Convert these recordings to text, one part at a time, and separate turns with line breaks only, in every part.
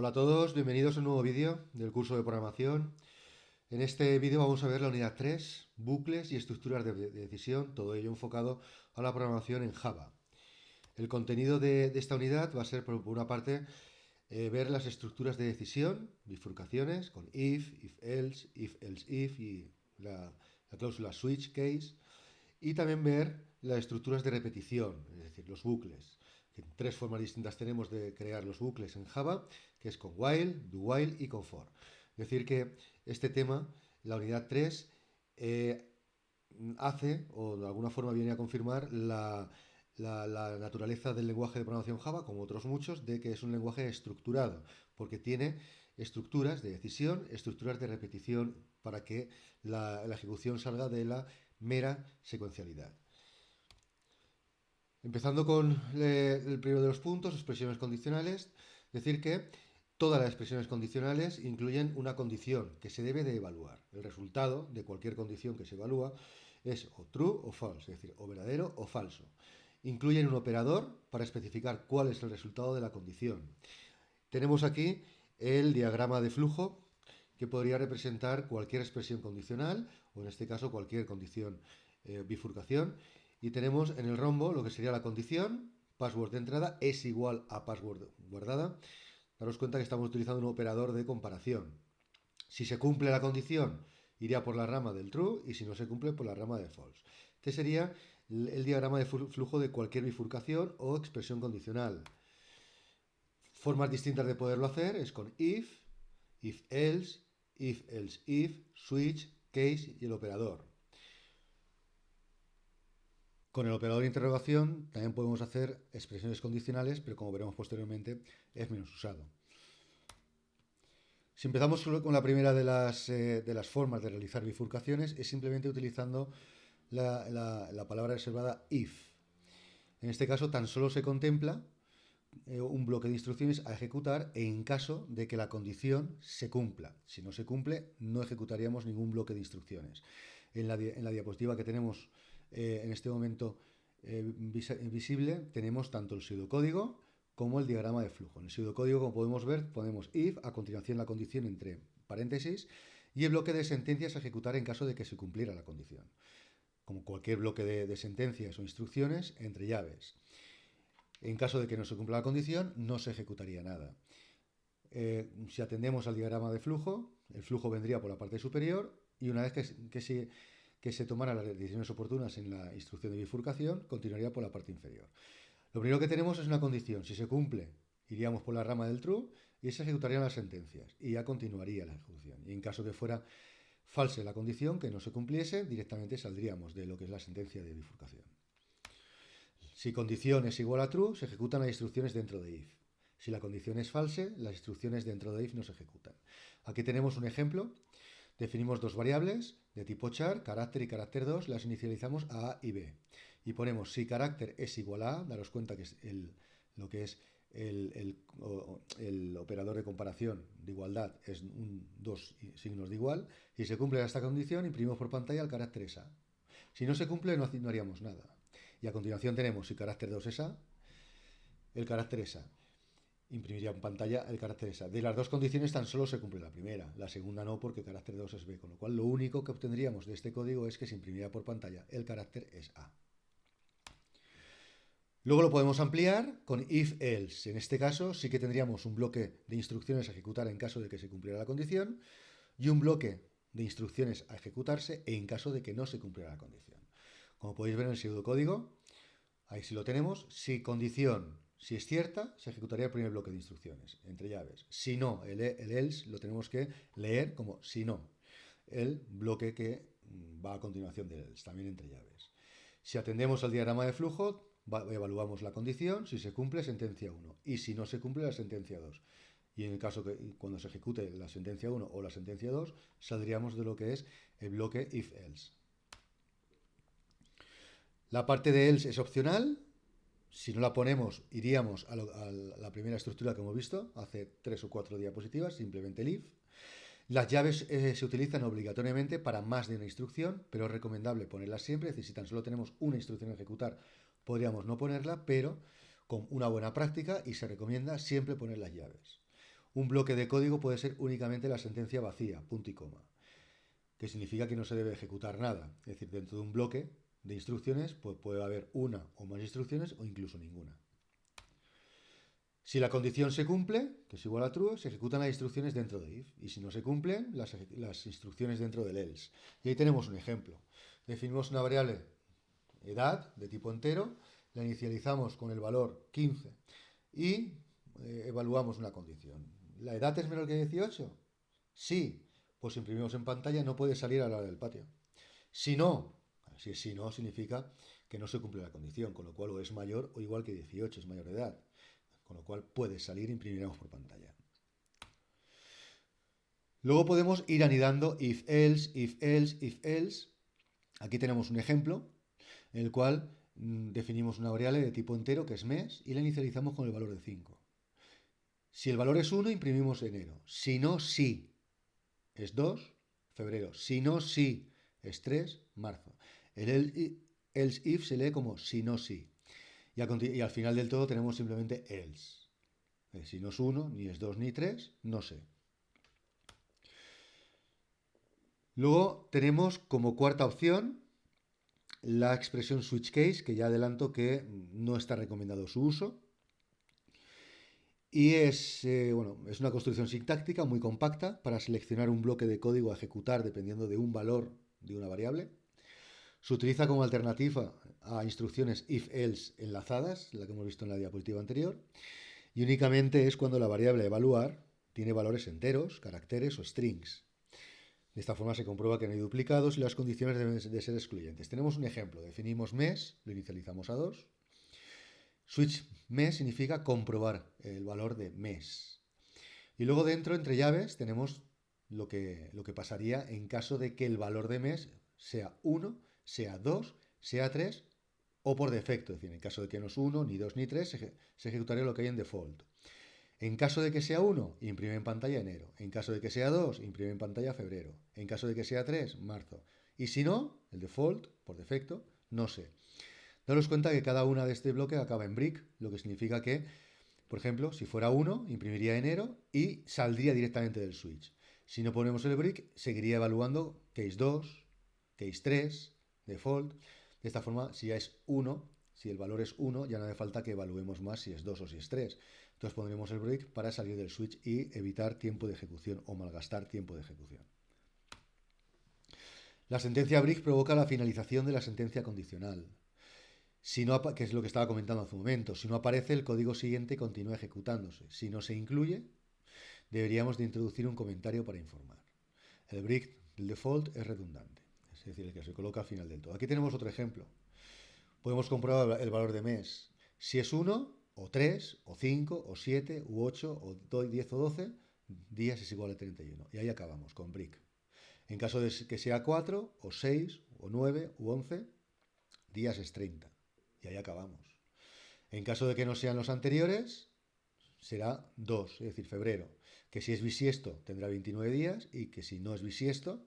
Hola a todos, bienvenidos a un nuevo vídeo del curso de programación. En este vídeo vamos a ver la unidad 3, bucles y estructuras de decisión, todo ello enfocado a la programación en Java. El contenido de esta unidad va a ser, por una parte, ver las estructuras de decisión, bifurcaciones, con if else, if y la cláusula switch case, y también ver las estructuras de repetición, es decir, los bucles. Tres formas distintas tenemos de crear los bucles en Java, que es con while, do while y con for. Es decir, que este tema, la unidad 3, hace, o de alguna forma viene a confirmar, la naturaleza del lenguaje de programación Java, como otros muchos, de que es un lenguaje estructurado, porque tiene estructuras de decisión, estructuras de repetición, para que la ejecución salga de la mera secuencialidad. Empezando con el primero de los puntos, expresiones condicionales, decir que todas las expresiones condicionales incluyen una condición que se debe de evaluar. El resultado de cualquier condición que se evalúa es o true o false, es decir, o verdadero o falso. Incluyen un operador para especificar cuál es el resultado de la condición. Tenemos aquí el diagrama de flujo que podría representar cualquier expresión condicional o en este caso cualquier condición bifurcación. Y tenemos en el rombo lo que sería la condición, password de entrada es igual a password guardada. Daros cuenta que estamos utilizando un operador de comparación. Si se cumple la condición, iría por la rama del true y si no se cumple, por la rama de false. Este sería el diagrama de flujo de cualquier bifurcación o expresión condicional. Formas distintas de poderlo hacer es con if else, if, switch, case y el operador. Con el operador de interrogación también podemos hacer expresiones condicionales, pero como veremos posteriormente es menos usado. Si empezamos solo con la primera de las formas de realizar bifurcaciones, es simplemente utilizando la palabra reservada if. En este caso tan solo se contempla un bloque de instrucciones a ejecutar en caso de que la condición se cumpla. Si no se cumple, no ejecutaríamos ningún bloque de instrucciones. En la diapositiva que tenemos en este momento visible, tenemos tanto el pseudocódigo como el diagrama de flujo. En el pseudocódigo, como podemos ver, ponemos if, a continuación la condición entre paréntesis, y el bloque de sentencias a ejecutar en caso de que se cumpliera la condición. Como cualquier bloque de sentencias o instrucciones, entre llaves. En caso de que no se cumpla la condición, no se ejecutaría nada. Si atendemos al diagrama de flujo, el flujo vendría por la parte superior y una vez que se tomaran las decisiones oportunas en la instrucción de bifurcación, continuaría por la parte inferior. Lo primero que tenemos es una condición. Si se cumple, iríamos por la rama del true y se ejecutarían las sentencias y ya continuaría la ejecución. Y en caso que fuera falsa la condición, que no se cumpliese, directamente saldríamos de lo que es la sentencia de bifurcación. Si condición es igual a true, se ejecutan las instrucciones dentro de if. Si la condición es false, las instrucciones dentro de if no se ejecutan. Aquí tenemos un ejemplo. Definimos dos variables de tipo char, carácter y carácter 2, las inicializamos a A y B. Y ponemos si carácter es igual a A, daros cuenta que es lo que es el operador de comparación de igualdad es dos signos de igual. Si se cumple esta condición, imprimimos por pantalla el carácter es A. Si no se cumple, no haríamos nada. Y a continuación tenemos si carácter 2 es A, el carácter es A. Imprimiría en pantalla el carácter es A. De las dos condiciones tan solo se cumple la primera, la segunda no porque carácter 2 es B, con lo cual lo único que obtendríamos de este código es que se imprimiría por pantalla el carácter es A. Luego lo podemos ampliar con if else. En este caso sí que tendríamos un bloque de instrucciones a ejecutar en caso de que se cumpliera la condición y un bloque de instrucciones a ejecutarse en caso de que no se cumpliera la condición. Como podéis ver en el pseudocódigo, ahí sí lo tenemos. Si condición, si es cierta, se ejecutaría el primer bloque de instrucciones, entre llaves. Si no, el else lo tenemos que leer como si no, el bloque que va a continuación del else, también entre llaves. Si atendemos al diagrama de flujo, evaluamos la condición, si se cumple, sentencia 1, y si no se cumple, la sentencia 2. Y en el caso que cuando se ejecute la sentencia 1 o la sentencia 2, saldríamos de lo que es el bloque if-else. La parte de else es opcional. Si no la ponemos, iríamos a la primera estructura que hemos visto hace 3 o 4 diapositivas, simplemente el if. Las llaves se utilizan obligatoriamente para más de una instrucción, pero es recomendable ponerlas siempre. Es decir, si tan solo tenemos una instrucción a ejecutar, podríamos no ponerla, pero con una buena práctica y se recomienda siempre poner las llaves. un bloque de código puede ser únicamente la sentencia vacía, punto y coma, que significa que no se debe ejecutar nada. Es decir, dentro de un bloque de instrucciones pues puede haber una o más instrucciones o incluso ninguna. Si la condición se cumple, que es igual a true, se ejecutan las instrucciones dentro de if. Y si no se cumplen, las instrucciones dentro del else. Y ahí tenemos un ejemplo. Definimos una variable edad de tipo entero, la inicializamos con el valor 15 y evaluamos una condición. ¿La edad es menor que 18? Sí. Pues imprimimos en pantalla, no puede salir a la hora del patio. Si no, si no, significa que no se cumple la condición, con lo cual o es mayor o igual que 18, es mayor de edad. Con lo cual puede salir e imprimiremos por pantalla. Luego podemos ir anidando if else, if else, if else. Aquí tenemos un ejemplo en el cual definimos una variable de tipo entero que es mes y la inicializamos con el valor de 5. Si el valor es 1, imprimimos enero. Si no, sí. Es 2, febrero. Si no, sí. Es 3, marzo. El else if se lee como si no, sí. Y al final del todo tenemos simplemente else. Si no es 1, ni es 2, ni 3, no sé. Luego tenemos como cuarta opción la expresión switch case, que ya adelanto que no está recomendado su uso. Y es una construcción sintáctica muy compacta para seleccionar un bloque de código a ejecutar dependiendo de un valor de una variable. Se utiliza como alternativa a instrucciones if-else enlazadas, la que hemos visto en la diapositiva anterior, y únicamente es cuando la variable a evaluar tiene valores enteros, caracteres o strings. De esta forma se comprueba que no hay duplicados y las condiciones deben de ser excluyentes. Tenemos un ejemplo. Definimos mes, lo inicializamos a 2. Switch mes significa comprobar el valor de mes. Y luego dentro, entre llaves, tenemos lo que pasaría en caso de que el valor de mes sea 1, sea 2, sea 3 o por defecto. Es decir, en caso de que no es 1, ni 2, ni 3, se ejecutaría lo que hay en default. En caso de que sea 1, imprime en pantalla enero. En caso de que sea 2, imprime en pantalla febrero. En caso de que sea 3, marzo. Y si no, el default, por defecto, no sé. Daros cuenta que cada una de este bloque acaba en brick, lo que significa que, por ejemplo, si fuera 1, imprimiría enero y saldría directamente del switch. Si no ponemos el brick, seguiría evaluando case 2, case 3, default. De esta forma, si ya es 1, si el valor es 1, ya no hace falta que evaluemos más si es 2 o si es 3. Entonces pondremos el break para salir del switch y evitar tiempo de ejecución o malgastar tiempo de ejecución. La sentencia break provoca la finalización de la sentencia condicional. Si no, que es lo que estaba comentando hace un momento. Si no aparece, el código siguiente continúa ejecutándose. Si no se incluye, deberíamos de introducir un comentario para informar. El break del default es redundante, es decir, el que se coloca al final del todo. Aquí tenemos otro ejemplo. Podemos comprobar el valor de mes. Si es 1, o 3, o 5, o 7, u 8, o 10 o 12, días es igual a 31. Y ahí acabamos, con brick. En caso de que sea 4, o 6, o 9, u 11, días es 30. Y ahí acabamos. En caso de que no sean los anteriores, será 2, es decir, febrero. Que si es bisiesto tendrá 29 días y que si no es bisiesto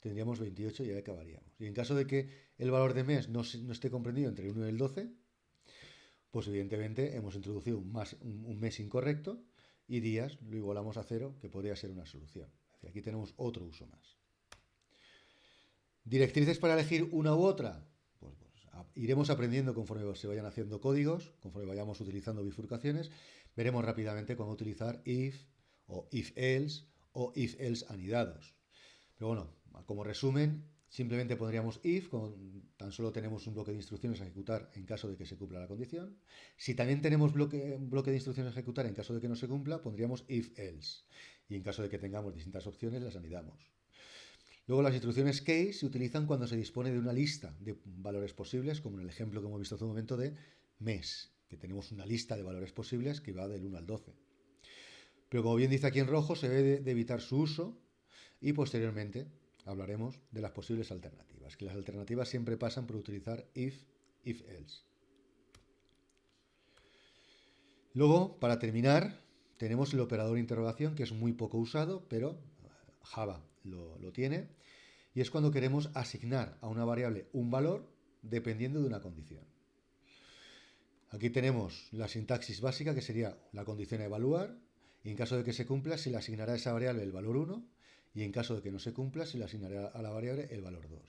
tendríamos 28 y ahí acabaríamos. Y en caso de que el valor de mes no esté comprendido entre el 1 y el 12, pues evidentemente hemos introducido un mes incorrecto y días lo igualamos a 0, que podría ser una solución. Aquí tenemos otro uso más. ¿Directrices para elegir una u otra? Pues iremos aprendiendo conforme se vayan haciendo códigos, conforme vayamos utilizando bifurcaciones, veremos rápidamente cómo utilizar if o if-else o if-else anidados. Pero bueno, como resumen, simplemente pondríamos if, tan solo tenemos un bloque de instrucciones a ejecutar en caso de que se cumpla la condición. Si también tenemos un bloque de instrucciones a ejecutar en caso de que no se cumpla, pondríamos if-else. Y en caso de que tengamos distintas opciones, las anidamos. Luego las instrucciones case se utilizan cuando se dispone de una lista de valores posibles, como en el ejemplo que hemos visto hace un momento de mes, que tenemos una lista de valores posibles que va del 1 al 12. Pero como bien dice aquí en rojo, se debe de evitar su uso y posteriormente hablaremos de las posibles alternativas, que las alternativas siempre pasan por utilizar if, if-else. Luego, para terminar, tenemos el operador interrogación, que es muy poco usado, pero Java lo tiene, y es cuando queremos asignar a una variable un valor dependiendo de una condición. Aquí tenemos la sintaxis básica, que sería la condición a evaluar, Y en caso de que se cumpla, se le asignará a esa variable el valor 1, y en caso de que no se cumpla, se le asignará a la variable el valor 2.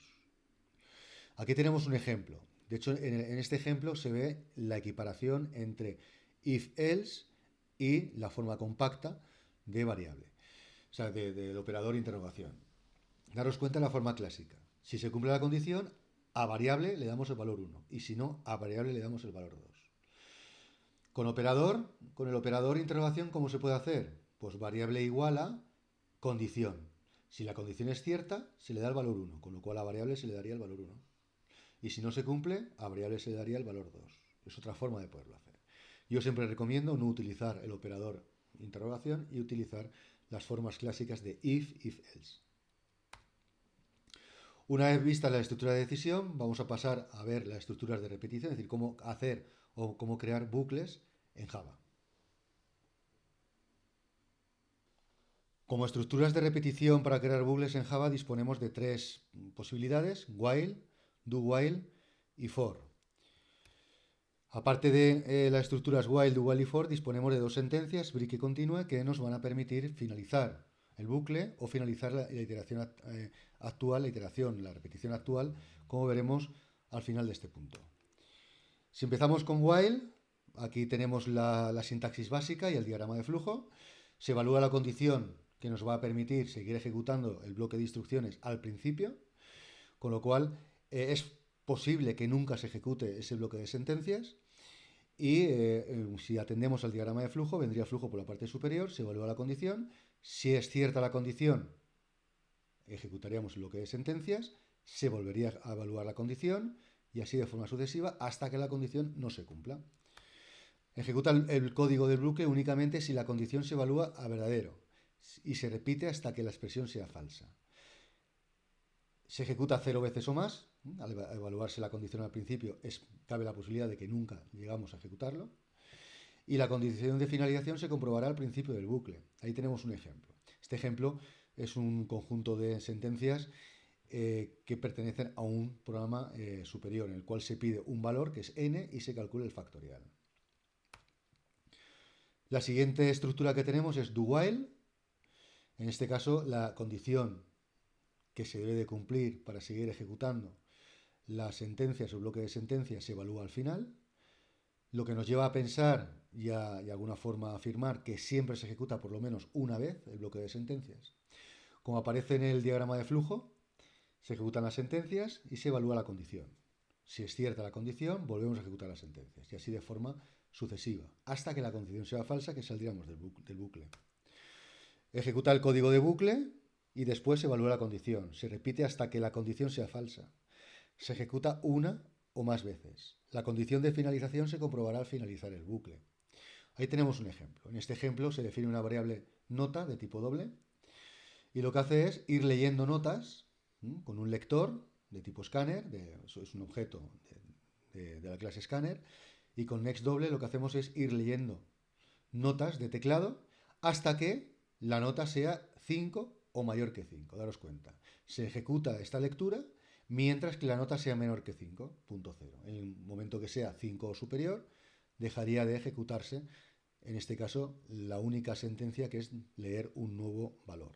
Aquí tenemos un ejemplo. De hecho, en este ejemplo se ve la equiparación entre if-else y la forma compacta de variable, o sea, del operador interrogación. Daros cuenta de la forma clásica. Si se cumple la condición, a variable le damos el valor 1, y si no, a variable le damos el valor 2. Con el operador interrogación, ¿cómo se puede hacer? Pues variable igual a condición. Si la condición es cierta, se le da el valor 1, con lo cual a variable se le daría el valor 1. Y si no se cumple, a variable se le daría el valor 2. Es otra forma de poderlo hacer. Yo siempre recomiendo no utilizar el operador interrogación y utilizar las formas clásicas de if, if-else. Una vez vista la estructura de decisión, vamos a pasar a ver las estructuras de repetición, es decir, cómo hacer o cómo crear bucles en Java. Como estructuras de repetición para crear bucles en Java disponemos de tres posibilidades: while, do while y for. Aparte de las estructuras while, do while y for, disponemos de dos sentencias, break y continue, que nos van a permitir finalizar el bucle o finalizar la iteración actual, la repetición actual, como veremos al final de este punto. Si empezamos con while, aquí tenemos la sintaxis básica y el diagrama de flujo. Se evalúa la condición que nos va a permitir seguir ejecutando el bloque de instrucciones al principio, con lo cual es posible que nunca se ejecute ese bloque de sentencias. Y si atendemos al diagrama de flujo, vendría flujo por la parte superior, se evalúa la condición. Si es cierta la condición, ejecutaríamos el bloque de sentencias, se volvería a evaluar la condición y así de forma sucesiva hasta que la condición no se cumpla. Ejecuta el código del bucle únicamente si la condición se evalúa a verdadero y se repite hasta que la expresión sea falsa. Se ejecuta 0 veces o más. Al evaluarse la condición al principio, cabe la posibilidad de que nunca llegamos a ejecutarlo. Y la condición de finalización se comprobará al principio del bucle. Ahí tenemos un ejemplo. Este ejemplo es un conjunto de sentencias que pertenecen a un programa superior, en el cual se pide un valor, que es n, y se calcula el factorial. La siguiente estructura que tenemos es do while. En este caso, la condición que se debe de cumplir para seguir ejecutando las sentencias o bloque de sentencias se evalúa al final, lo que nos lleva a pensar y de alguna forma a afirmar que siempre se ejecuta por lo menos una vez el bloque de sentencias. Como aparece en el diagrama de flujo, se ejecutan las sentencias y se evalúa la condición. Si es cierta la condición, volvemos a ejecutar las sentencias y así de forma sucesiva, hasta que la condición sea falsa, que saldríamos del bucle. Ejecuta el código de bucle y después se evalúa la condición. Se repite hasta que la condición sea falsa. Se ejecuta una o más veces. La condición de finalización se comprobará al finalizar el bucle. Ahí tenemos un ejemplo. En este ejemplo se define una variable nota de tipo doble y lo que hace es ir leyendo notas con un lector de tipo scanner, eso es un objeto de la clase scanner, y con next doble lo que hacemos es ir leyendo notas de teclado hasta que la nota sea 5 o mayor que 5. Daros cuenta. Se ejecuta esta lectura mientras que la nota sea menor que 5.0. En el momento que sea 5 o superior, dejaría de ejecutarse, en este caso, la única sentencia, que es leer un nuevo valor.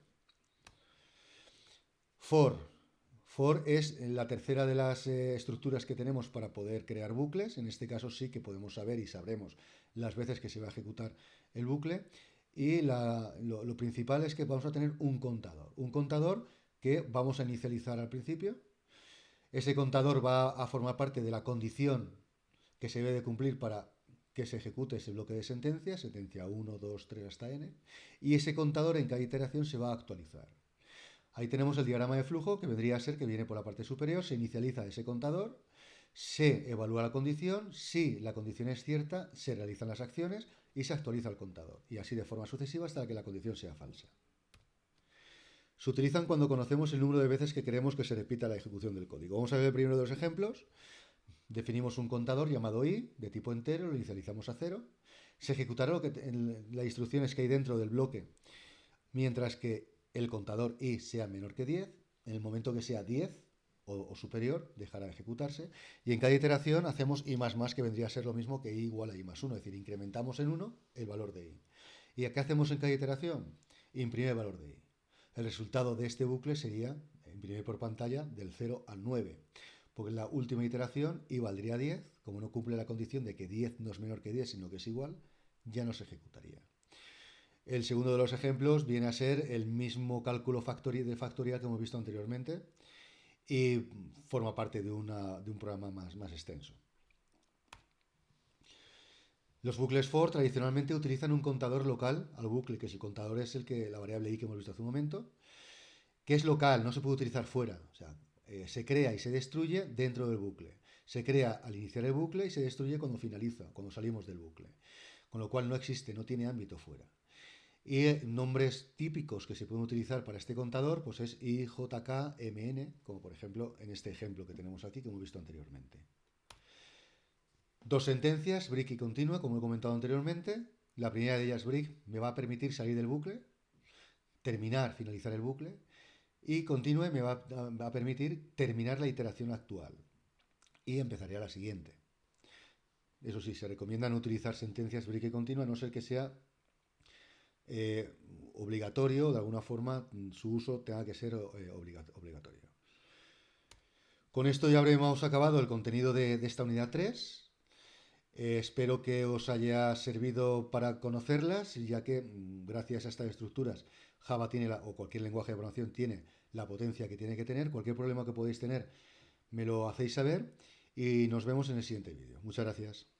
For es la tercera de las estructuras que tenemos para poder crear bucles. En este caso sí que podemos saber y sabremos las veces que se va a ejecutar el bucle. Y lo principal es que vamos a tener un contador. Un contador que vamos a inicializar al principio. Ese contador va a formar parte de la condición que se debe de cumplir para que se ejecute ese bloque de sentencias, sentencia 1, 2, 3 hasta n, y ese contador en cada iteración se va a actualizar. Ahí tenemos el diagrama de flujo, que vendría a ser que viene por la parte superior, se inicializa ese contador, se evalúa la condición, si la condición es cierta, se realizan las acciones y se actualiza el contador, y así de forma sucesiva hasta que la condición sea falsa. Se utilizan cuando conocemos el número de veces que queremos que se repita la ejecución del código. Vamos a ver el primero de los ejemplos. Definimos un contador llamado i, de tipo entero, lo inicializamos a 0. Se ejecutará las instrucciones que hay dentro del bloque, mientras que el contador i sea menor que 10. En el momento que sea 10 o superior, dejará de ejecutarse. Y en cada iteración hacemos i más, que vendría a ser lo mismo que i igual a i más 1, es decir, incrementamos en 1 el valor de i. ¿Y qué hacemos en cada iteración? Imprimir el valor de i. El resultado de este bucle sería imprimir por pantalla del 0 al 9, porque en la última iteración i valdría 10, como no cumple la condición de que 10 no es menor que 10, sino que es igual, ya no se ejecutaría. El segundo de los ejemplos viene a ser el mismo cálculo de factorial que hemos visto anteriormente y forma parte de un programa más extenso. Los bucles for tradicionalmente utilizan un contador local al bucle, que es el contador es la variable i que hemos visto hace un momento, que es local, no se puede utilizar fuera. O sea, se crea y se destruye dentro del bucle. Se crea al iniciar el bucle y se destruye cuando finaliza, cuando salimos del bucle. Con lo cual no existe, no tiene ámbito fuera. Y nombres típicos que se pueden utilizar para este contador pues es IJKMN, como por ejemplo en este ejemplo que tenemos aquí que hemos visto anteriormente. Dos sentencias, break y continua, como he comentado anteriormente. La primera de ellas, break, me va a permitir salir del bucle, finalizar el bucle, y continue me va a permitir terminar la iteración actual. Y empezaría la siguiente. Eso sí, se recomienda no utilizar sentencias break y continua, a no ser que sea obligatorio, de alguna forma su uso tenga que ser obligatorio. Con esto ya habremos acabado el contenido de esta unidad 3. Espero que os haya servido para conocerlas, ya que gracias a estas estructuras Java tiene, o cualquier lenguaje de programación tiene la potencia que tiene que tener. Cualquier problema que podéis tener me lo hacéis saber y nos vemos en el siguiente vídeo. Muchas gracias.